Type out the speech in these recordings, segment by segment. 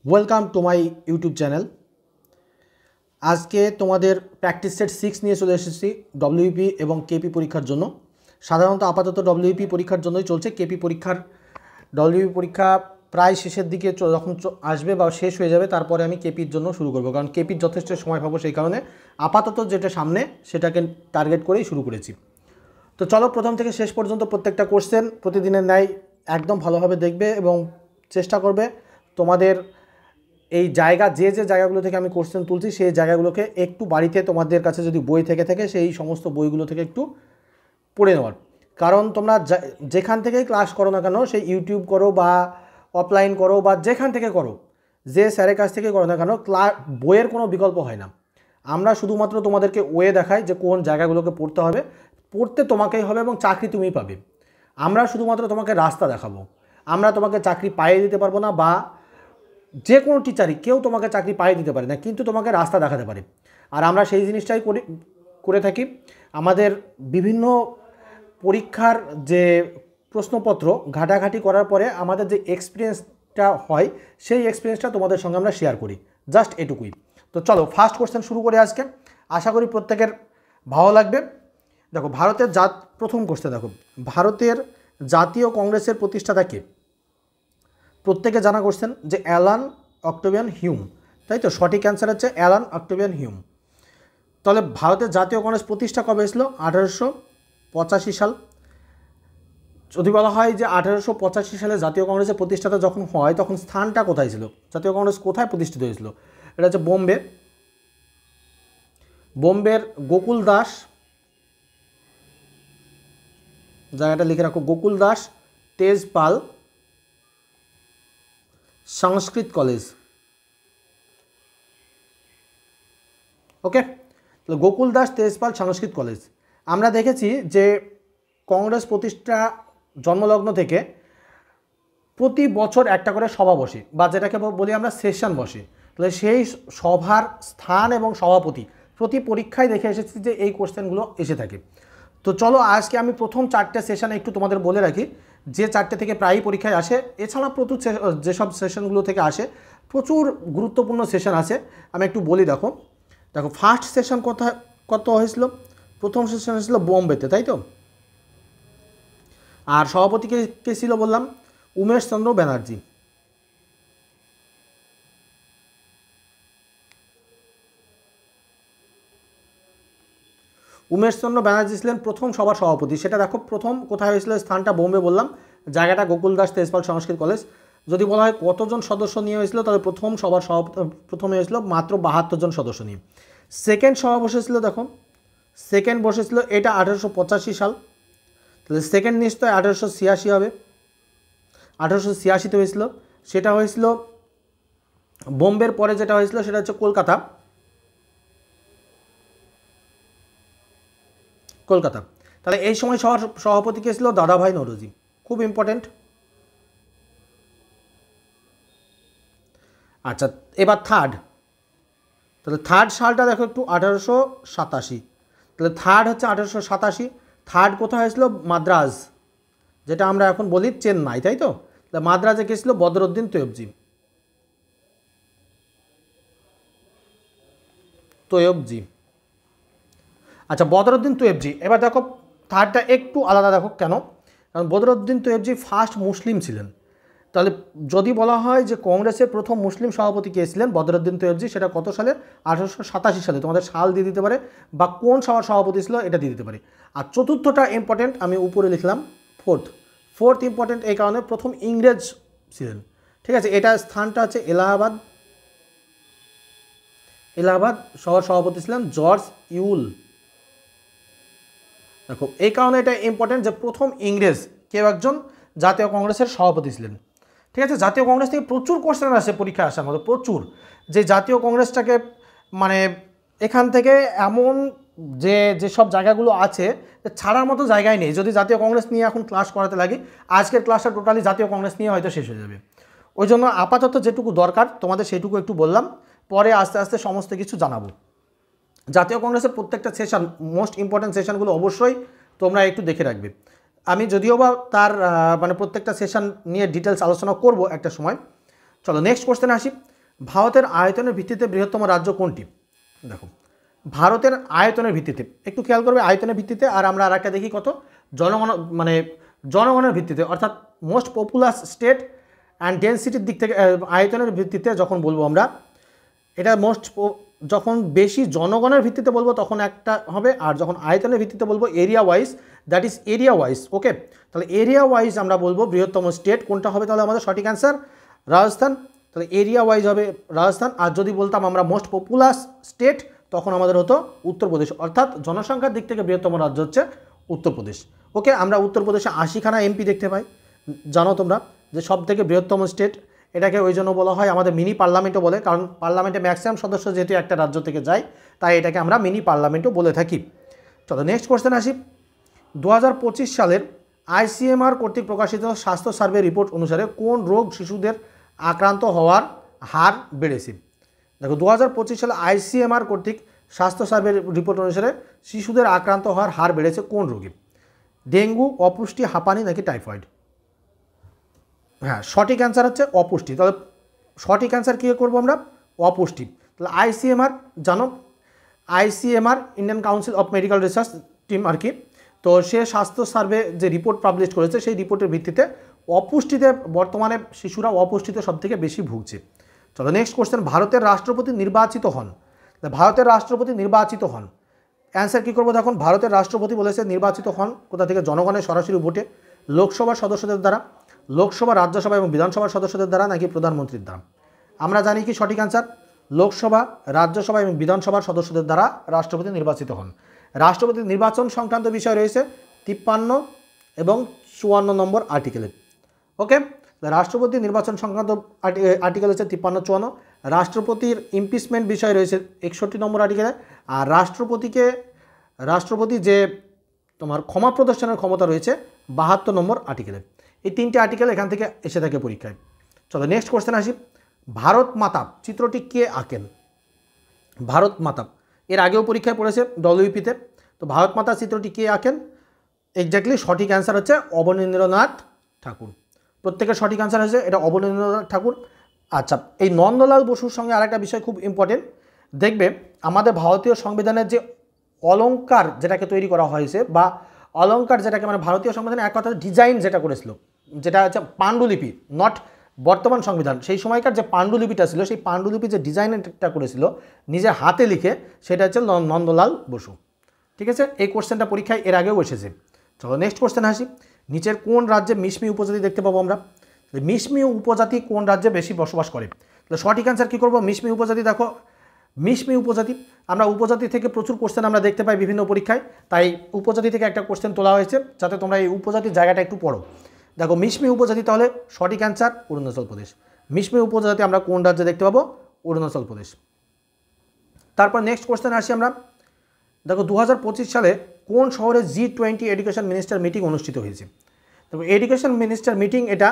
Welcome to my YouTube channel. আজকে তোমাদের practice set 6 নিয়ে চলে এসেছি ডব্লিউপি এবং কেপি পরীক্ষার জন্য। সাধারণত আপাতত ডব্লিউপি পরীক্ষার জন্যই চলছে। কেপি পরীক্ষা প্রায় শেষের দিকে যখন আসবে বা শেষ হয়ে যাবে তারপরে আমি কেপির জন্য শুরু করব, কারণ কেপির যথেষ্ট সময় পাবো, সেই কারণে আপাতত যেটা সামনে সেটাকে টার্গেট করেই শুরু করেছি। তো চলো প্রথম থেকে শেষ পর্যন্ত প্রত্যেকটা কোশ্চেন প্রতিদিনের ন্যায় একদম ভালোভাবে দেখবে এবং চেষ্টা করবে তোমাদের এই যে জায়গাগুলো থেকে আমি কোশ্চেন তুলছি সেই জায়গাগুলোকে একটু বাড়িতে তোমাদের কাছে যদি বই থেকে থাকে সেই সমস্ত বইগুলো থেকে একটু পড়ে নেওয়ার। কারণ তোমরা যেখান থেকেই ক্লাস করো না কেন, সেই ইউটিউব করো বা অফলাইন করো বা যেখান থেকে করো, যে স্যারের কাছ থেকে করো না কেন, বইয়ের কোনো বিকল্প হয় না। আমরা শুধুমাত্র তোমাদেরকে ওয়ে দেখাই যে কোন জায়গাগুলোকে পড়তে হবে, পড়তে তোমাকেই হবে এবং চাকরি তুমিই পাবে। আমরা শুধুমাত্র তোমাকে রাস্তা দেখাবো, আমরা তোমাকে চাকরি পাইয়ে দিতে পারবো না, বা যে কোনো টিচারই কেউ তোমাকে চাকরি পাইয়ে দিতে পারে না, কিন্তু তোমাকে রাস্তা দেখাতে পারে। আর আমরা সেই জিনিসটাই করে থাকি। আমাদের বিভিন্ন পরীক্ষার যে প্রশ্নপত্র ঘাটাঘাটি করার পরে আমাদের যে এক্সপিরিয়েন্সটা হয়, সেই এক্সপিরিয়েন্সটা তোমাদের সঙ্গে আমরা শেয়ার করি, জাস্ট এটুকুই। তো চলো ফার্স্ট কোশ্চেন শুরু করে আজকে, আশা করি প্রত্যেকের ভালো লাগবে। দেখো প্রথম কোশ্চেন দেখো, ভারতের জাতীয় কংগ্রেসের প্রতিষ্ঠাতা কে? প্রত্যেকে জানা কোশ্চেন যে অ্যালান অক্টেভিয়ান হিউম, তাই তো? সঠিক অ্যান্সার হচ্ছে অ্যালান অক্টেভিয়ান হিউম। তাহলে ভারতের জাতীয় কংগ্রেস প্রতিষ্ঠা কবে হয়েছিল? 1885 সাল। যদি বলা হয় যে 1885 সালে জাতীয় কংগ্রেসের প্রতিষ্ঠাতা যখন হয়, তখন স্থানটা কোথায় ছিল? জাতীয় কংগ্রেস কোথায় প্রতিষ্ঠিত হয়েছিল? এটা হচ্ছে বোম্বের গোকুল দাস, জায়গাটা লিখে রাখো, গোকুল দাস তেজপাল সংস্কৃত কলেজ। ওকে, তো গোকুল দাস তেজপাল সংস্কৃত কলেজ। আমরা দেখেছি যে কংগ্রেস প্রতিষ্ঠা জন্মলগ্ন থেকে প্রতি বছর একটা করে সভা বসে, বা যেটাকে বলি আমরা সেশন বসে। তাহলে সেই সভার স্থান এবং সভাপতি প্রতি পরীক্ষায় দেখে এসেছি যে এই কোশ্চেনগুলো এসে থাকে। তো চলো আজকে আমি প্রথম 4টে সেশন একটু তোমাদের বলে রাখি, যে 4টে থেকে প্রায়ই পরীক্ষায় আসে। এছাড়া প্রচুর যেসব সেশনগুলো থেকে আসে প্রচুর গুরুত্বপূর্ণ সেশন আছে, আমি একটু বলি। দেখো ফার্স্ট সেশন কত হয়েছিল? প্রথম সেশন হয়েছিল বোম্বেতে, তাই তো? আর সভাপতি কে ছিল বললাম? উমেশচন্দ্র ব্যানার্জি। উমেশচন্দ্র ব্যানার্জি ছিলেন প্রথম সভার সভাপতি। সেটা দেখো প্রথম কোথায় হয়েছিল, স্থানটা বোম্বে বললাম, জায়গাটা গোকুল দাস তেজপাল সংস্কৃত কলেজ। যদি বলা হয় কতজন সদস্য নিয়ে হয়েছিল, তাহলে প্রথম সভার প্রথমে হয়েছিল মাত্র 72 জন সদস্য নিয়ে। সেকেন্ড সভা বসেছিল, দেখো সেকেন্ড বসেছিল, এটা 1885 সাল। তাহলে সেকেন্ড নিশ্চয় 1886 হবে, 1886তে হয়েছিল। সেটা হয়েছিল বোম্বের পরে যেটা হয়েছিল সেটা হচ্ছে কলকাতা। তাহলে এই সময় সভাপতি কে ছিল? দাদাভাই নওরোজি। খুব ইম্পর্টেন্ট। আচ্ছা, এবার থার্ড। তাহলে থার্ড সালটা দেখো একটু, 1887। তাহলে থার্ড হচ্ছে 1887। থার্ড কোথায় হয়েছিল? মাদ্রাজ, যেটা আমরা এখন বলি চেন্নাই, তাই তো? মাদ্রাজে কে ছিল? বদরুদ্দিন তৈয়বজি। আচ্ছা, বদরুদ্দিন তৈয়বজি। এবার দেখো থার্ডটা একটু আলাদা, দেখো কেন? কারণ বদরুদ্দিন তৈয়বজি ফার্স্ট মুসলিম ছিলেন। তাহলে যদি বলা হয় যে কংগ্রেসের প্রথম মুসলিম সভাপতি কে ছিলেন? বদরুদ্দিন তৈয়বজি। সেটা কত সালে? 1887 সালে। তোমাদের সাল দিয়ে দিতে পারে বা কোন সভার সভাপতি ছিল এটা দিয়ে দিতে পারে। আর চতুর্থটা ইম্পর্টেন্ট, আমি উপরে লিখলাম ফোর্থ ইম্পর্টেন্ট এই কারণে, প্রথম ইংরেজ ছিলেন। ঠিক আছে, এটা স্থানটা হচ্ছে এলাহাবাদ সভার সভাপতি ছিলেন জর্জ ইউল। দেখো এই কারণে এটা ইম্পর্টেন্ট যে প্রথম ইংরেজ কেউ একজন জাতীয় কংগ্রেসের সভাপতি ছিলেন। ঠিক আছে, জাতীয় কংগ্রেস থেকে প্রচুর কোশ্চেন আসে পরীক্ষায় আসার মতো, প্রচুর। যে জাতীয় কংগ্রেসটাকে মানে এখান থেকে এমন যেসব জায়গাগুলো আছে ছাড়ার মতো জায়গায় নেই। যদি জাতীয় কংগ্রেস নিয়ে এখন ক্লাস করাতে লাগি, আজকের ক্লাসটা টোটালি জাতীয় কংগ্রেস নিয়ে হয়তো শেষ হয়ে যাবে। ওই জন্য আপাতত যেটুকু দরকার তোমাদের সেইটুকু একটু বললাম, পরে আস্তে আস্তে সমস্ত কিছু জানাবো। জাতীয় কংগ্রেসের প্রত্যেকটা সেশন, মোস্ট ইম্পর্টেন্ট সেশনগুলো অবশ্যই তোমরা একটু দেখে রাখবে। আমি যদিও বা প্রত্যেকটা সেশন নিয়ে ডিটেলস আলোচনা করব একটা সময়। চলো নেক্সট কোশ্চেনে আসি। ভারতের আয়তনের ভিত্তিতে বৃহত্তম রাজ্য কোনটি? দেখো ভারতের আয়তনের ভিত্তিতে একটু খেয়াল করবে, আয়তনের ভিত্তিতে। আর আমরা আর একটা দেখি কত জনগণ মানে জনগণের ভিত্তিতে, অর্থাৎ মোস্ট পপুলাস স্টেট অ্যান্ড ডেন্সিটির দিক থেকে আয়তনের ভিত্তিতে যখন বলবো আমরা, এটা যখন বেশি জনগণের ভিত্তিতে বলবো তখন একটা হবে, আর যখন আয়তনের ভিত্তিতে বলবো area wise, that is area wise. Okay, তাহলে এরিয়া ওয়াইজ আমরা বলবো বৃহত্তম স্টেট কোনটা হবে, তাহলে আমাদের সঠিক অ্যান্সার রাজস্থান। তাহলে এরিয়া ওয়াইজ হবে রাজস্থান। আর যদি বলতাম আমরা মোস্ট পপুলাস স্টেট, তখন আমাদের হতো উত্তরপ্রদেশ, অর্থাৎ জনসংখ্যার দিক থেকে বৃহত্তম রাজ্য হচ্ছে উত্তরপ্রদেশ। ওকে, আমরা উত্তরপ্রদেশে 80খানা এমপি দেখতে পাই, জানো তোমরা যে সব থেকে বৃহত্তম স্টেট। এটাকে ওই জন্য বলা হয় আমাদের মিনি পার্লামেন্টও বলে, কারণ পার্লামেন্টে ম্যাক্সিমাম সদস্য যেহেতু একটা রাজ্য থেকে যায়, তাই এটাকে আমরা মিনি পার্লামেন্টও বলে থাকি। চলো নেক্সট কোশ্চেন আসি। 2025 সালের আইসিএমআর কর্তৃক প্রকাশিত স্বাস্থ্য সার্ভে রিপোর্ট অনুসারে কোন রোগ শিশুদের আক্রান্ত হওয়ার হার বেড়েছে? দেখো 2025 সালে আইসিএমআর কর্তৃক স্বাস্থ্য সার্ভে রিপোর্ট অনুসারে শিশুদের আক্রান্ত হওয়ার হার বেড়েছে কোন রোগে? ডেঙ্গু, অপুষ্টি, হাঁপানি নাকি টাইফয়েড? হ্যাঁ, সঠিক অ্যান্সার হচ্ছে অপুষ্টি। তাহলে সঠিক অ্যান্সার কী করবো আমরা? অপুষ্টি। তাহলে আইসিএমআর জানো, ICMR Indian Council of Medical Research team আর কি, তো সে স্বাস্থ্য সার্ভে যে রিপোর্ট পাবলিশ করেছে, সেই রিপোর্টের ভিত্তিতে অপুষ্টিতে বর্তমানে শিশুরা অপুষ্টিতে সবথেকে বেশি ভুগছে। চলো নেক্সট কোশ্চেন। ভারতের রাষ্ট্রপতি নির্বাচিত হন, ভারতের রাষ্ট্রপতি নির্বাচিত হন, অ্যান্সার কী করবো? দেখুন ভারতের রাষ্ট্রপতি বলেছে নির্বাচিত হন কোথা থেকে? জনগণের সরাসরি ভোটে, লোকসভার সদস্যদের দ্বারা, লোকসভা, রাজ্যসভা এবং বিধানসভার সদস্যদের দ্বারা নাকি প্রধানমন্ত্রীর দ্বারা? আমরা জানি কি সঠিক অ্যান্সার? লোকসভা, রাজ্যসভা এবং বিধানসভার সদস্যদের দ্বারা রাষ্ট্রপতি নির্বাচিত হন। রাষ্ট্রপতি নির্বাচন সংক্রান্ত বিষয় রয়েছে 53 এবং 54 নম্বর আর্টিকেলে। ওকে, রাষ্ট্রপতি নির্বাচন সংক্রান্ত আর্টিকেল হচ্ছে 53, 54। রাষ্ট্রপতির ইমপিচমেন্ট বিষয় রয়েছে 61 নম্বর আর্টিকেলে। আর রাষ্ট্রপতি যে তোমার ক্ষমা প্রদর্শনের ক্ষমতা রয়েছে 72 নম্বর আর্টিকেলে। এই 3টে আর্টিকেল এখান থেকে এসে থাকে পরীক্ষায়। চলো নেক্সট কোশ্চেন আসি। ভারত মাতা চিত্রটি কে আঁকেন? ভারত মাতা এর আগেও পরীক্ষায় পড়েছে ডব্লিউপিতে। তো ভারত মাতা চিত্রটি কে আঁকেন? এক্স্যাক্টলি সঠিক অ্যান্সার হচ্ছে অবনীন্দ্রনাথ ঠাকুর। প্রত্যেকের সঠিক অ্যান্সার হচ্ছে এটা অবনীন্দ্রনাথ ঠাকুর। আচ্ছা, এই নন্দলাল বসুর সঙ্গে আরেকটা বিষয় খুব ইম্পর্টেন্ট, দেখবে আমাদের ভারতীয় সংবিধানের যে অলঙ্কার যেটাকে তৈরি করা হয়েছে, বা অলঙ্কার যেটাকে মানে ভারতীয় সংবিধানে এক কথা ডিজাইন যেটা করেছিল, যেটা হচ্ছে পাণ্ডুলিপি, নট বর্তমান সংবিধান, সেই সময়কার যে পাণ্ডুলিপিটা ছিল, সেই পাণ্ডুলিপি যে ডিজাইনটা করেছিল নিজের হাতে লিখে, সেটা হচ্ছে নন্দলাল বসু। ঠিক আছে, এই কোশ্চেনটা পরীক্ষায় এর আগেও এসেছে। চলো নেক্সট কোশ্চেন আসি। নিচের কোন রাজ্যে মিশমি উপজাতি দেখতে পাবো আমরা? মিশমি উপজাতি কোন রাজ্যে বেশি বসবাস করে? তাহলে সঠিক অ্যান্সার কী করবো? মিশমি উপজাতি। দেখো মিশমি উপজাতি, আমরা উপজাতি থেকে প্রচুর কোশ্চেন আমরা দেখতে পাই বিভিন্ন পরীক্ষায়, তাই উপজাতি থেকে একটা কোশ্চেন তোলা হয়েছে যাতে তোমরা এই উপজাতির জায়গাটা একটু পড়ো। দেখো মিশমি উপজাতি, তাহলে সঠিক অ্যান্সার অরুণাচল প্রদেশ। মিশমি উপজাতি আমরা কোন রাজ্যে দেখতে পাবো? অরুণাচল প্রদেশ। তারপর নেক্সট কোশ্চেন আসি আমরা। দেখো 2025 সালে কোন শহরে G20 এডুকেশন মিনিস্টার মিটিং অনুষ্ঠিত হয়েছে? দেখো এডুকেশন মিনিস্টার মিটিং, এটা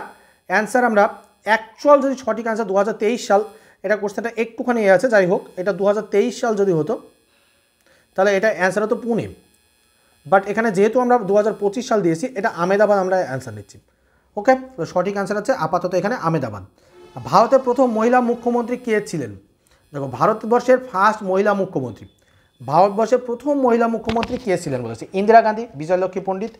অ্যান্সার আমরা অ্যাকচুয়াল যদি সঠিক অ্যান্সার 2023 সাল, এটা কোশ্চেনটা একটুখানি আছে, যাই হোক এটা 2023 সাল যদি হতো তাহলে এটা অ্যান্সার হতো পুনে, বাট এখানে যেহেতু আমরা 2025 সাল দিয়েছি, এটা আহমেদাবাদ আমরা অ্যান্সার নিচ্ছি। ওকে, তো সঠিক অ্যান্সার হচ্ছে আপাতত এখানে আহমেদাবাদ। ভারতের প্রথম মহিলা মুখ্যমন্ত্রী কে ছিলেন? দেখো ভারতবর্ষের ফার্স্ট মহিলা মুখ্যমন্ত্রী, ভারতবর্ষের প্রথম মহিলা মুখ্যমন্ত্রী কে ছিলেন বলেছে? ইন্দিরা গান্ধী, বিজয়লক্ষ্মী পণ্ডিত,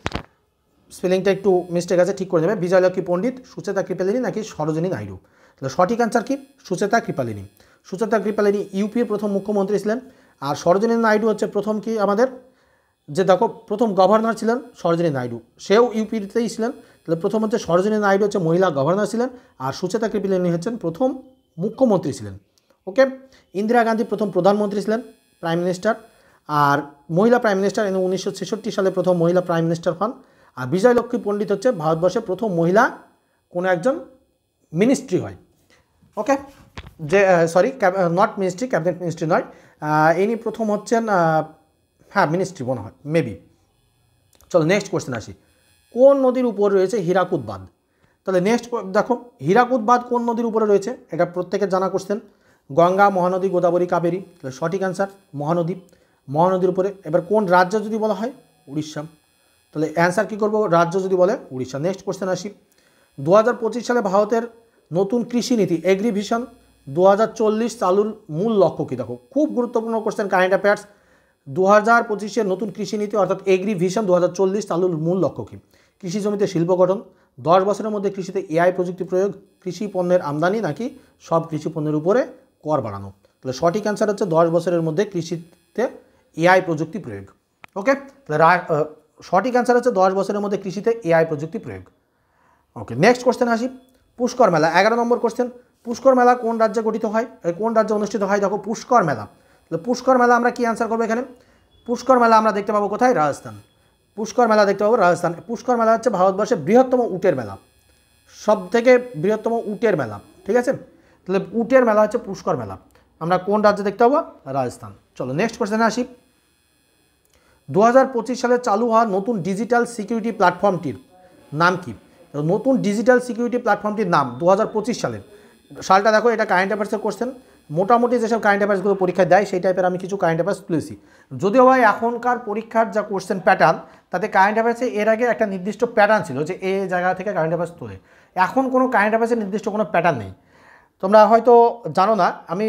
স্পেলিংটা একটু মিস্টেক আছে, ঠিক করে নেবে, বিজয়লক্ষ্মী পণ্ডিত, সুচেতা কৃপালিনী নাকি সরোজিনী নাইডু? তাহলে সঠিক অ্যান্সার কি? সুচেতা কৃপালিনী। সুচেতা কৃপালিনী ইউপির প্রথম মুখ্যমন্ত্রী ছিলেন। আর সরোজিনী নাইডু হচ্ছে প্রথম কি আমাদের যে দেখো প্রথম গভর্নর ছিলেন সরোজিনী নাইডু, সেও ইউপিতেই ছিলেন। তাহলে প্রথম হচ্ছে সরোজিনী নাইডু হচ্ছে মহিলা গভর্নর ছিলেন, আর সুচেতা কৃপালিনী হচ্ছেন প্রথম মুখ্যমন্ত্রী ছিলেন। ওকে, ইন্দিরা গান্ধী প্রথম প্রধানমন্ত্রী ছিলেন, প্রাইম মিনিস্টার, আর মহিলা প্রাইম মিনিস্টার 1966 সালে প্রথম মহিলা প্রাইম মিনিস্টার হন। আর বিজয়লক্ষ্মী পণ্ডিত হচ্ছে ভারতবর্ষের প্রথম মহিলা কোনো একজন মিনিস্ট্রি হয়। ওকে, যে sorry not ministry, cabinet ministry নয়, ইনি প্রথম হচ্ছেন, হ্যাঁ মিনিস্ট্রি মনে হয় মেবি। চলো নেক্সট কোশ্চেন আসি। কোন নদীর উপর রয়েছে হীরাকুদ বাঁধ? তাহলে নেক্সট দেখো হীরাকুদ বাঁধ কোন নদীর উপরে রয়েছে, এটা প্রত্যেকের জানা কোশ্চেন। গঙ্গা, মহানদী, গোদাবরী, কাবেরী? তাহলে সঠিক অ্যান্সার মহানদী। মহানদীর উপরে। এবার কোন রাজ্য যদি বলা হয়? উড়িষ্যা। তাহলে অ্যান্সার কী করবো? রাজ্য যদি বলে উড়িষ্যা। নেক্সট কোশ্চেন আসি। 2025 সালে ভারতের নতুন কৃষি নীতি এগ্রিভিশন 2040 চালুর মূল লক্ষ্য কী? দেখো খুব গুরুত্বপূর্ণ কোশ্চেন, কারেন্ট অ্যাফেয়ার্স। 2025-এর নতুন কৃষিনীতি অর্থাৎ এগ্রি ভিশন 2040 চালুর মূল লক্ষ্য কী? কৃষি জমিতে শিল্প গঠন, 10 বছরের মধ্যে কৃষিতে এআই প্রযুক্তি প্রয়োগ, কৃষি পণ্যের আমদানি, নাকি সব কৃষি পণ্যের উপরে কর বাড়ানো? তাহলে সঠিক অ্যান্সার হচ্ছে 10 বছরের মধ্যে কৃষিতে এআই প্রযুক্তি প্রয়োগ। ওকে, তাহলে সঠিক অ্যান্সার হচ্ছে 10 বছরের মধ্যে কৃষিতে এআই প্রযুক্তি প্রয়োগ। ওকে, নেক্সট কোশ্চেন আসি। পুষ্কর মেলা 11 নম্বর কোশ্চেন। পুষ্কর মেলা কোন রাজ্যে গঠিত হয়, কোন রাজ্যে অনুষ্ঠিত হয়? দেখো পুষ্কর মেলা। তাহলে পুষ্কর মেলা আমরা কি অ্যান্সার করবো এখানে? পুষ্কর মেলা আমরা দেখতে পাবো কোথায়? রাজস্থান। পুষ্কর মেলা দেখতে পাবো রাজস্থান। পুষ্কর মেলা হচ্ছে ভারতবর্ষের বৃহত্তম উটের মেলা, সব থেকে বৃহত্তম উটের মেলা, ঠিক আছে? তাহলে উটের মেলা হচ্ছে পুষ্কর মেলা, আমরা কোন রাজ্যে দেখতে পাবো? রাজস্থান। চলো নেক্সট কোশ্চেনে আসি। 2025 সালে চালু হওয়া নতুন ডিজিটাল সিকিউরিটি প্ল্যাটফর্মটির নাম কি? নতুন ডিজিটাল সিকিউরিটি প্ল্যাটফর্মটির নাম 2025 সালের সালটা দেখো, এটা কারেন্ট অ্যাফেয়ার্সের কোশ্চেন। মোটামুটি যেসব কারেন্ট অ্যাফেয়ার্সগুলো পরীক্ষায় দেয় সেই টাইপের আমি কিছু কারেন্ট অ্যাফেয়ার্স তুলেছি। যদিও ভাই এখনকার পরীক্ষার যা কোশ্চেন প্যাটার্ন, তাতে কারেন্ট অ্যাফেয়ার্সে এর আগে একটা নির্দিষ্ট প্যাটার্ন ছিল যে এই জায়গা থেকে কারেন্ট অ্যাফেয়ার্স তোলে। এখন কোনো কারেন্ট অ্যাফেয়ার্সের নির্দিষ্ট কোনো প্যাটার্ন নেই। তোমরা হয়তো জানো না, আমি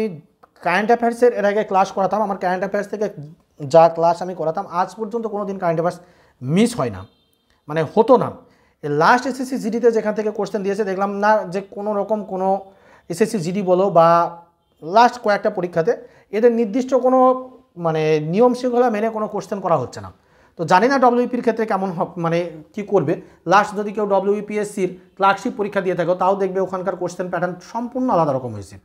কারেন্ট অ্যাফেয়ার্সের এর আগে ক্লাস করাতাম। আমার কারেন্ট অ্যাফেয়ার্স থেকে যা ক্লাস আমি করাতাম আজ পর্যন্ত কোনো দিন কারেন্ট অ্যাফেয়ার্স মিস হয় না, মানে হতো না। লাস্ট এসএসসি জিডিতে যেখান থেকে কোশ্চেন দিয়েছে দেখলাম না যে কোনো রকম কোনো এসএসসি জিডি বলো বা লাস্ট কয়েকটা পরীক্ষাতে এদের নির্দিষ্ট কোনো মানে নিয়ম শৃঙ্খলা মেনে কোনো কোশ্চেন করা হচ্ছে না। তো জানি না ডব্লিউপির ক্ষেত্রে কেমন মানে কি করবে। লাস্ট যদি কেউ ডব্লিউপিএসসির ক্লার্কশিপ পরীক্ষা দিয়ে থাকো তাও দেখবে ওখানকার কোশ্চেন প্যাটার্ন সম্পূর্ণ আলাদা রকম হয়েছে,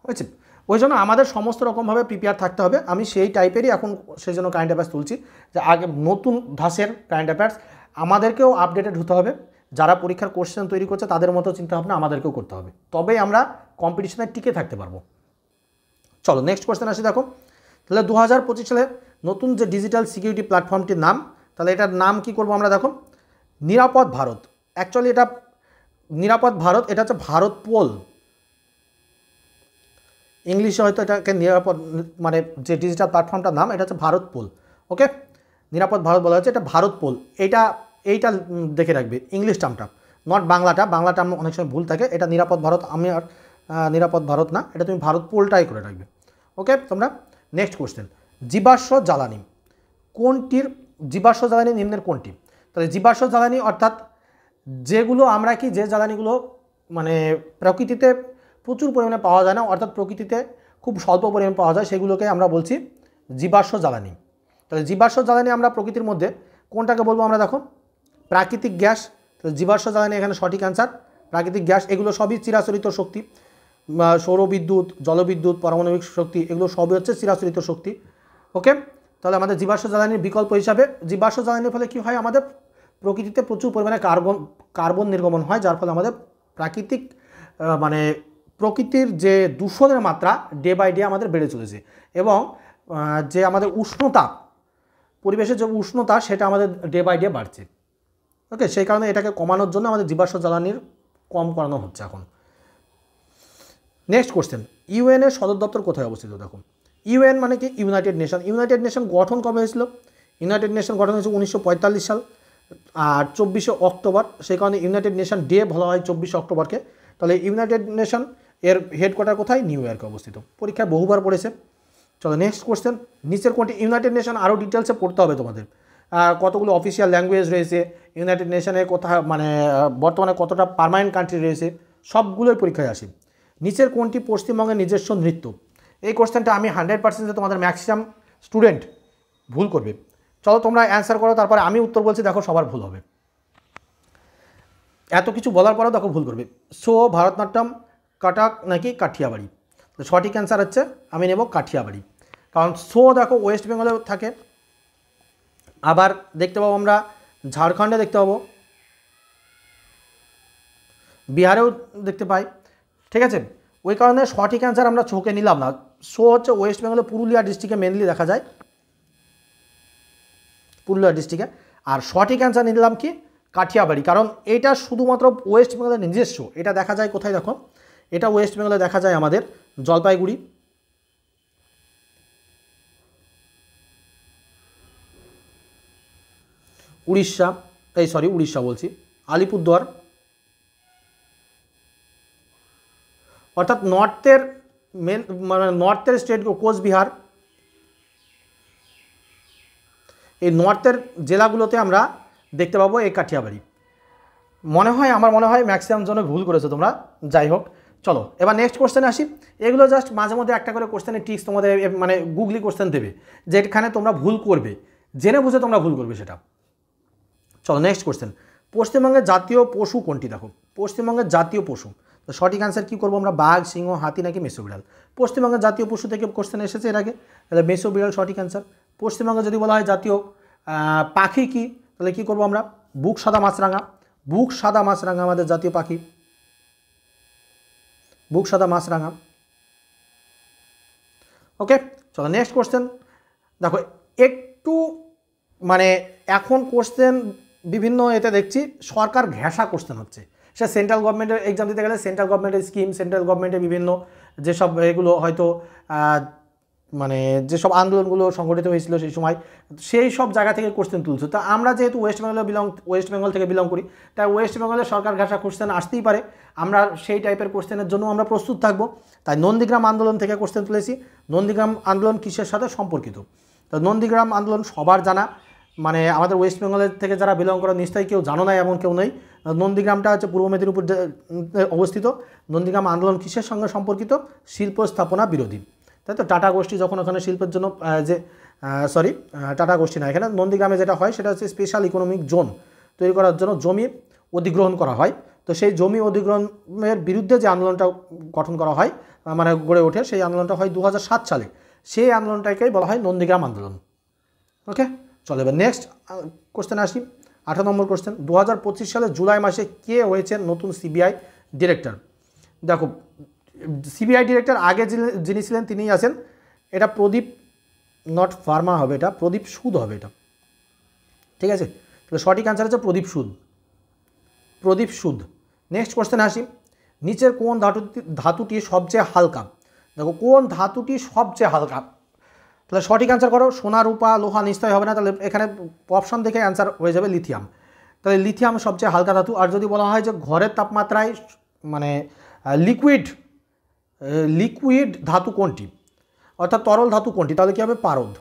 বুঝেছি? ওই জন্য আমাদের সমস্ত রকমভাবে প্রিপেয়ার থাকতে হবে। আমি সেই টাইপেরই এখন সেই জন্য কারেন্ট অ্যাফেয়ার্স তুলছি, যে আগে নতুন ধাঁচের কারেন্ট অ্যাফেয়ার্স আমাদেরকেও আপডেটেড হতে হবে। যারা পরীক্ষার কোশ্চেন তৈরি করছে তাদের মতো চিন্তাভাবনা আমাদেরকেও করতে হবে, তবেই আমরা কম্পিটিশনে টিকে থাকতে পারবো। চলো নেক্সট কোশ্চেন আসি। দেখো তাহলে 2025 সালে নতুন যে ডিজিটাল সিকিউরিটি প্ল্যাটফর্মটির নাম, তাহলে এটার নাম কি করবো আমরা? দেখো নিরাপদ ভারত। অ্যাকচুয়ালি এটা নিরাপদ ভারত, এটা হচ্ছে ভারত পোল, ইংলিশে হয়তো এটাকে নিরাপদ মানে যে ডিজিটাল প্ল্যাটফর্মটার নাম এটা হচ্ছে ভারত পোল। ওকে, নিরাপদ ভারত বলা হচ্ছে, এটা ভারত পোল। এইটা দেখে রাখবে ইংলিশ টার্মটা, নট বাংলাটা। বাংলা টার্ম অনেক সময় ভুল থাকে। এটা নিরাপদ ভারত, আমি আর নিরাপদ ভারত না, এটা তুমি ভারত পোলটাই করে রাখবে। ওকে, তোমরা নেক্সট কোশ্চেন। জীবাশ্ম জ্বালানি কোনটির? জীবাশ্ম জ্বালানি নিম্নের কোনটি? তাহলে জীবাশ্ম জ্বালানি অর্থাৎ যেগুলো আমরা কি, যে জ্বালানিগুলো মানে প্রকৃতিতে প্রচুর পরিমাণে পাওয়া যায় না, অর্থাৎ প্রকৃতিতে খুব স্বল্প পরিমাণে পাওয়া যায়, সেগুলোকে আমরা বলছি জীবাশ্ম জ্বালানি। তাহলে জীবাশ্ম জ্বালানি আমরা প্রকৃতির মধ্যে কোনটাকে বলবো আমরা? দেখো প্রাকৃতিক গ্যাস। তাহলে জীবাশ্ম জ্বালানি এখানে সঠিক অ্যান্সার, প্রাকৃতিক গ্যাস। এগুলো সবই চিরাচরিত শক্তি, সৌরবিদ্যুৎ, জলবিদ্যুৎ, পারমাণবিক শক্তি, এগুলো সবই হচ্ছে চিরাচরিত শক্তি। ওকে, তাহলে আমাদের জীবাশ্ম জ্বালানির বিকল্প হিসাবে, জীবাশ্ম জ্বালানির ফলে কী হয়, আমাদের প্রকৃতিতে প্রচুর পরিমাণে কার্বন নির্গমন হয়, যার ফলে আমাদের প্রাকৃতিক মানে প্রকৃতির যে দূষণের মাত্রা ডে বাই ডে আমাদের বেড়ে চলেছে, এবং যে আমাদের উষ্ণতা, পরিবেশের যে উষ্ণতা সেটা আমাদের ডে বাই ডে বাড়ছে। ওকে, সেই কারণে এটাকে কমানোর জন্য আমাদের জীবাশ্ম জ্বালানির কম করানো হচ্ছে এখন। Next question. ইউএন এর সদর দপ্তর কোথায় অবস্থিত? দেখো ইউএন মানে কি? United nation. ইউনাইটেড নেশন গঠন কবে হয়েছিল? ইউনাইটেড নেশন গঠন হয়েছে 1945 সাল আর 24শে অক্টোবর। সেই কারণে ইউনাইটেড নেশন ডে বলা হয় 24শে অক্টোবরকে। তাহলে ইউনাইটেড নেশন এর হেডকোয়ার্টার কোথায়? নিউ ইয়র্কে অবস্থিত। পরীক্ষায় বহুবার পড়েছে। চলো নেক্সট কোশ্চেন। নিচের কোনটি? ইউনাইটেড নেশন আরও ডিটেলসে পড়তে হবে তোমাদের। কতগুলো অফিসিয়াল ল্যাঙ্গুয়েজ রয়েছে, ইউনাইটেড নেশনে কোথায় মানে বর্তমানে কতটা পার্মানেন্ট কান্ট্রি রয়েছে, সবগুলোই পরীক্ষায় আসে। নিচের কোনটি পশ্চিমবঙ্গের নিজস্ব নৃত্য? এই কোশ্চেনটা আমি 100% তোমাদের ম্যাক্সিমাম স্টুডেন্ট ভুল করবে। চলো তোমরা অ্যান্সার করো, তারপরে আমি উত্তর বলছি, দেখো সবার ভুল হবে। এত কিছু বলার পরেও দেখো ভুল করবে। সো ভারতনাট্যম, কাটাক নাকি কাঠিয়াবাড়ি? সঠিক অ্যান্সার হচ্ছে আমি নেব কাঠিয়াবাড়ি, কারণ সো দেখো ওয়েস্ট বেঙ্গলেও থাকে, আবার দেখতে পাবো আমরা ঝাড়খণ্ডে দেখতে পাবো, বিহারেও দেখতে পাই, ঠিক আছে? ওই কারণে সঠিক অ্যান্সার আমরা চোখে নিলাম না। সো হচ্ছে ওয়েস্ট বেঙ্গলে পুরুলিয়া ডিস্ট্রিক্টে মেনলি দেখা যায়, পুরুলিয়া ডিস্ট্রিক্টে। আর সঠিক অ্যান্সার নিলাম কি? কাঠিয়াবাড়ি, কারণ এটা শুধুমাত্র ওয়েস্ট বেঙ্গলের নিজস্ব। এটা দেখা যায় কোথায়? দেখো এটা ওয়েস্ট বেঙ্গলে দেখা যায় আমাদের জলপাইগুড়ি, উড়িষ্যা, উড়িষ্যা বলছি, আলিপুরদুয়ার, অর্থাৎ নর্থের মেন মানে নর্থের স্টেট কোচবিহার, এই নর্থের জেলাগুলোতে আমরা দেখতে পাবো এই কাঠিয়াবাড়ি। আমার মনে হয় ম্যাক্সিমাম জনে ভুল করেছো তোমরা, যাই হোক। চলো এবার নেক্সট কোশ্চেনে আসি। এগুলো জাস্ট মাঝে মধ্যে একটা করে কোশ্চেনের ট্রিক্স তোমাদের মানে গুগলি কোশ্চেন দেবে, যেখানে তোমরা ভুল করবে, জেনে বুঝে তোমরা ভুল করবে সেটা। চলো নেক্সট কোশ্চেন, পশ্চিমবঙ্গের জাতীয় পশু কোনটি? দেখো পশ্চিমবঙ্গের জাতীয় পশু, তো সঠিক অ্যান্সার কী করবো আমরা, বাঘ, সিংহ, হাতি নাকি মেসো বিড়াল? পশ্চিমবঙ্গের জাতীয় পশু থেকে কোশ্চেন এসেছে এর আগে, তাহলে মেসো বিড়াল সঠিক অ্যান্সার। পশ্চিমবঙ্গে যদি বলা হয় জাতীয় পাখি কি, তাহলে কী করবো আমরা, বুক সাদা মাছরাঙা। বুক সাদা মাছরাঙা আমাদের জাতীয় পাখি, বুক সাদা মাছরাঙা। ওকে, চলো নেক্সট কোশ্চেন। দেখো একটু মানে এখন কোশ্চেন বিভিন্ন এতে দেখছি সরকার ঘেঁষা কোশ্চেন হচ্ছে, সে সেন্ট্রাল গভর্নমেন্টের এক্সাম দিতে গেলে সেন্ট্রাল গভর্নমেন্টের স্কিম, সেন্ট্রাল গভর্নমেন্টের বিভিন্ন যেসব এগুলো হয়তো মানে যেসব আন্দোলনগুলো সংগঠিত হয়েছিল সেই সব জায়গা থেকে কোশ্চেন তুলছে। তা আমরা যেহেতু ওয়েস্ট বেঙ্গল থেকে বিলং করি, তাই ওয়েস্ট বেঙ্গলের সরকার ঘেঁষা কোশ্চেন আসতেই পারে, আমরা সেই টাইপের কোশ্চেনের জন্য আমরা প্রস্তুত থাকবো। তাই নন্দীগ্রাম আন্দোলন থেকে কোশ্চেন তুলেছি। নন্দীগ্রাম আন্দোলন কিসের সাথে সম্পর্কিত? তো নন্দীগ্রাম আন্দোলন সবার জানা, মানে আমাদের ওয়েস্ট বেঙ্গলের থেকে যারা বিলং করে নিশ্চয়ই কেউ জানো না এমন কেউ নেই। নন্দীগ্রামটা হচ্ছে পূর্ব মেদিনীপুর অবস্থিত। নন্দীগ্রাম আন্দোলন কিসের সঙ্গে সম্পর্কিত? শিল্প স্থাপনা বিরোধী, তাই তো। টাটা গোষ্ঠী যখন ওখানে শিল্পের জন্য টাটা গোষ্ঠী না, এখানে নন্দীগ্রামে যেটা হয় সেটা হচ্ছে স্পেশাল ইকোনমিক জোন তৈরি করার জন্য জমি অধিগ্রহণ করা হয়। তো সেই জমি অধিগ্রহণের বিরুদ্ধে যে আন্দোলনটা গঠন করা হয়, মানে গড়ে ওঠে, সেই আন্দোলনটা হয় 2007 সালে। সেই আন্দোলনটাকেই বলা হয় নন্দীগ্রাম আন্দোলন। ওকে, চলো এবার নেক্সট কোশ্চেন আসি। 18 নম্বর কোশ্চেন, 2025 সালে জুলাই মাসে কে হয়েছেন নতুন সিবিআই ডিরেক্টর? দেখো সিবিআই ডিরেক্টর আগে যিনি ছিলেন তিনিই আছেন, এটা প্রদীপ নট ভার্মা হবে, এটা প্রদীপ সুদ হবে এটা, ঠিক আছে। তাহলে সঠিক অ্যান্সার হচ্ছে প্রদীপ সুদ, প্রদীপ সুদ। নেক্সট কোশ্চেন আসি, নিচের কোন ধাতুটি সবচেয়ে হালকা? দেখো কোন ধাতুটি সবচেয়ে হালকা, তাহলে সঠিক অ্যান্সার করো। সোনা, রূপা, লোহা নিশ্চয় হবে না, তাহলে এখানে অপশন দেখে অ্যান্সার হয়ে যাবে লিথিয়াম। তাহলে লিথিয়াম সবচেয়ে হালকা ধাতু। আর যদি বলা হয় যে ঘরের তাপমাত্রায় মানে লিকুইড ধাতু কোনটি, অর্থাৎ তরল ধাতু কোনটি, তাহলে কী হবে? পারদ।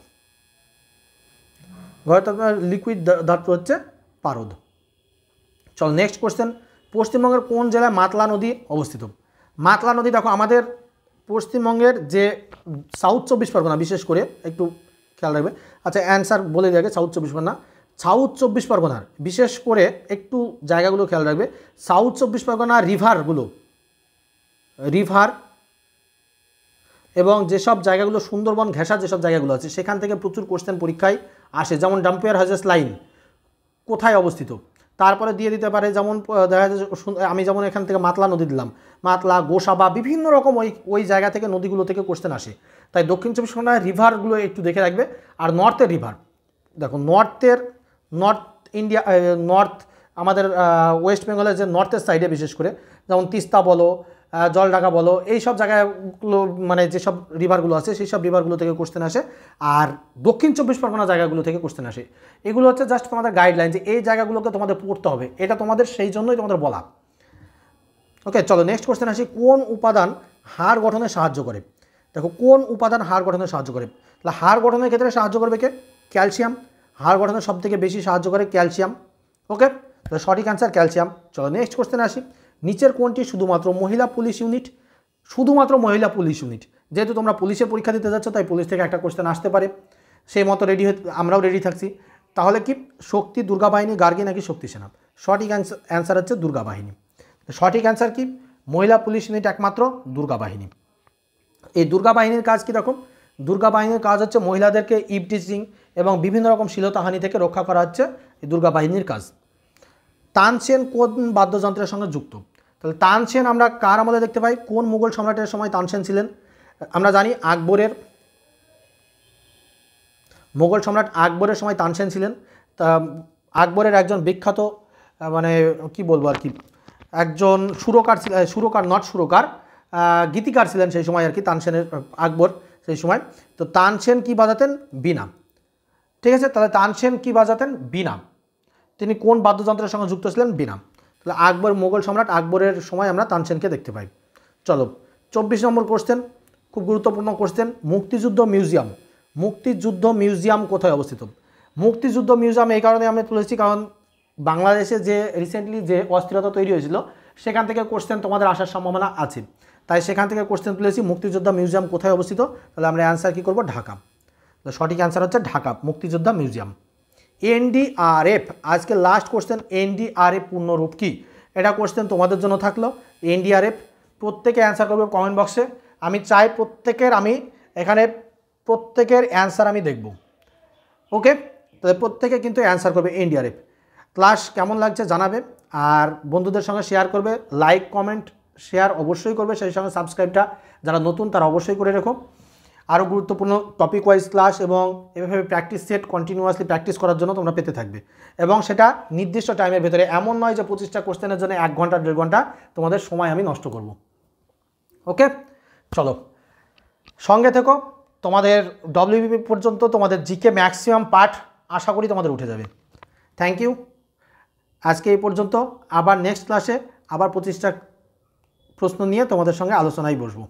ঘরের তাপমাত্রায় লিকুইড ধাতু হচ্ছে পারদ। চল নেক্সট কোশ্চেন, পশ্চিমবঙ্গের কোন জেলায় মাতলা নদী অবস্থিত? মাতলা নদী দেখো আমাদের পশ্চিমবঙ্গের যে সাউথ 24 পরগনা, বিশেষ করে একটু খেয়াল রাখবে। আচ্ছা অ্যান্সার বলে দিয়ে সাউথ 24 পরগনা, সাউথ 24 পরগনার বিশেষ করে একটু জায়গাগুলো খেয়াল রাখবে। সাউথ 24 পরগনা রিভার এবং যেসব জায়গাগুলো সুন্দরবন ঘেঁষা যেসব জায়গাগুলো আছে সেখান থেকে প্রচুর কোশ্চেন পরীক্ষায় আসে, যেমন ডাম্পিয়ার হাজেস লাইন কোথায় অবস্থিত, তারপরে দিয়ে দিতে পারে যেমন দেখা যায় আমি যেমন এখান থেকে মাতলা নদী দিলাম, মাতলা, গোসাবা, বিভিন্ন রকম ওই জায়গা থেকে নদীগুলো থেকে কোশ্চেন আসে। তাই দক্ষিণ 24 পরগনার রিভারগুলো একটু দেখে রাখবে। আর নর্থের রিভার দেখো, নর্থ আমাদের ওয়েস্ট বেঙ্গলের যে নর্থের সাইডে বিশেষ করে যেমন তিস্তা বলো, জলঢাকা বলো, এই সব জায়গাগুলো মানে যেসব রিভারগুলো আছে সেই সব রিভারগুলো থেকে কোশ্চেন আসে। আর দক্ষিণ 24 পরগনা জায়গাগুলো থেকে কোশ্চেন আসে। এগুলো হচ্ছে জাস্ট তোমাদের গাইডলাইন যে এই জায়গাগুলোকে তোমাদের পড়তে হবে, এটা তোমাদের সেই জন্যই তোমাদের বলা। ওকে, চলো নেক্সট কোশ্চেন আসি, কোন উপাদান হাড় গঠনে সাহায্য করে? দেখো কোন উপাদান হাড় গঠনে সাহায্য করে, তাহলে হাড় গঠনের ক্ষেত্রে সাহায্য করবে কে? ক্যালসিয়াম। হাড় গঠনে সবথেকে বেশি সাহায্য করে ক্যালসিয়াম। ওকে, তাহলে সঠিক অ্যান্সার ক্যালসিয়াম। চলো নেক্সট কোশ্চেনে আসি, নিচের কোনটি শুধুমাত্র মহিলা পুলিশ ইউনিট? শুধুমাত্র মহিলা পুলিশ ইউনিট, যেহেতু তোমরা পুলিশের পরীক্ষা দিতে যাচ্ছ তাই পুলিশ থেকে একটা কোশ্চেন আসতে পারে, সেই মতো আমরাও রেডি থাকছি। তাহলে কি শক্তি, দুর্গা বাহিনী, গার্গী নাকি শক্তি সেনা? সঠিক অ্যান্সার হচ্ছে দুর্গা বাহিনী। সঠিক অ্যান্সার কি? মহিলা পুলিশ ইউনিট একমাত্র দুর্গা বাহিনী। এই দুর্গা বাহিনীর কাজ কি? দেখো দুর্গা বাহিনীর কাজ হচ্ছে মহিলাদেরকে ইভটিজিং এবং বিভিন্ন রকম শ্লীলতাহানি থেকে রক্ষা করা হচ্ছে এই দুর্গা বাহিনীর কাজ। তানসেন কোন বাদ্যযন্ত্রের সঙ্গে যুক্ত? তাহলে তানসেন আমরা কার আমলে দেখতে পাই? কোন মুঘল সম্রাটের সময় তানসেন ছিলেন? আমরা জানি মুঘল সম্রাট আকবরের সময় তানসেন ছিলেন। তা আকবরের একজন বিখ্যাত মানে কি বলবো আর কি, একজন গীতিকার ছিলেন সেই সময় আর কি তানসেনের, আকবর সেই সময়। তো তানসেন কি বাজাতেন? বীণা। ঠিক আছে, তাহলে তানসেন কি বাজাতেন? বীণা। তিনি কোন বাদ্যযন্ত্রের সঙ্গে যুক্ত ছিলেন? বীণা। তাহলে মুঘল সম্রাট আকবরের সময় আমরা তানসেনকে দেখতে পাই। চলো 24 নম্বর কোশ্চেন, খুব গুরুত্বপূর্ণ কোশ্চেন, মুক্তিযুদ্ধ মিউজিয়াম। মুক্তিযুদ্ধ মিউজিয়াম কোথায় অবস্থিত? মুক্তিযুদ্ধ মিউজিয়াম এই কারণে আমি তুলেছি কারণ বাংলাদেশে যে রিসেন্টলি যে অস্থিরতা তৈরি হয়েছিল সেখান থেকে কোশ্চেন তোমাদের আসার সম্ভাবনা আছে, তাই সেখান থেকে কোশ্চেন তুলেছি। মুক্তিযোদ্ধা মিউজিয়াম কোথায় অবস্থিত? তাহলে আমরা অ্যান্সার কী করবো? ঢাকা। তো সঠিক অ্যান্সার হচ্ছে ঢাকা, মুক্তিযোদ্ধা মিউজিয়াম। এনডিআরএফ, আজকে লাস্ট কোশ্চেন, এনডিআরএফ পূর্ণরূপ কী? এটা কোশ্চেন তোমাদের জন্য থাকলো। এনডিআরএফ প্রত্যেকে অ্যান্সার করবে কমেন্ট বক্সে। আমি চাই প্রত্যেকের অ্যান্সার আমি দেখব। ওকে, তাহলে প্রত্যেকে কিন্তু অ্যান্সার করবে এনডিআরএফ। ক্লাস কেমন লাগছে জানাবে, আর বন্ধুদের সঙ্গে শেয়ার করবে। লাইক কমেন্ট শেয়ার অবশ্যই করবে, সেই সঙ্গে সাবস্ক্রাইবটা যারা নতুন তারা অবশ্যই করে রেখো। আরও গুরুত্বপূর্ণ টপিক ওয়াইজ ক্লাস এবং এভাবে প্র্যাকটিস সেট কন্টিনিউয়াসলি প্র্যাকটিস করার জন্য তোমরা পেতে থাকবে, এবং সেটা নির্দিষ্ট টাইমের ভেতরে। এমন নয় যে 25টা কোশ্চেনের জন্য 1 ঘন্টা 1.5 ঘন্টা তোমাদের সময় আমি নষ্ট করব। ওকে, চলো সঙ্গে থেকো। তোমাদের ডব্লিউবিপি পর্যন্ত তোমাদের জিকে ম্যাক্সিমাম পার্ট আশা করি তোমাদের উঠে যাবে। Thank you. আজকে এই পর্যন্ত, আবার নেক্সট ক্লাসে আবার 25টা প্রশ্ন নিয়ে তোমাদের সঙ্গে আলোচনায় বসবো।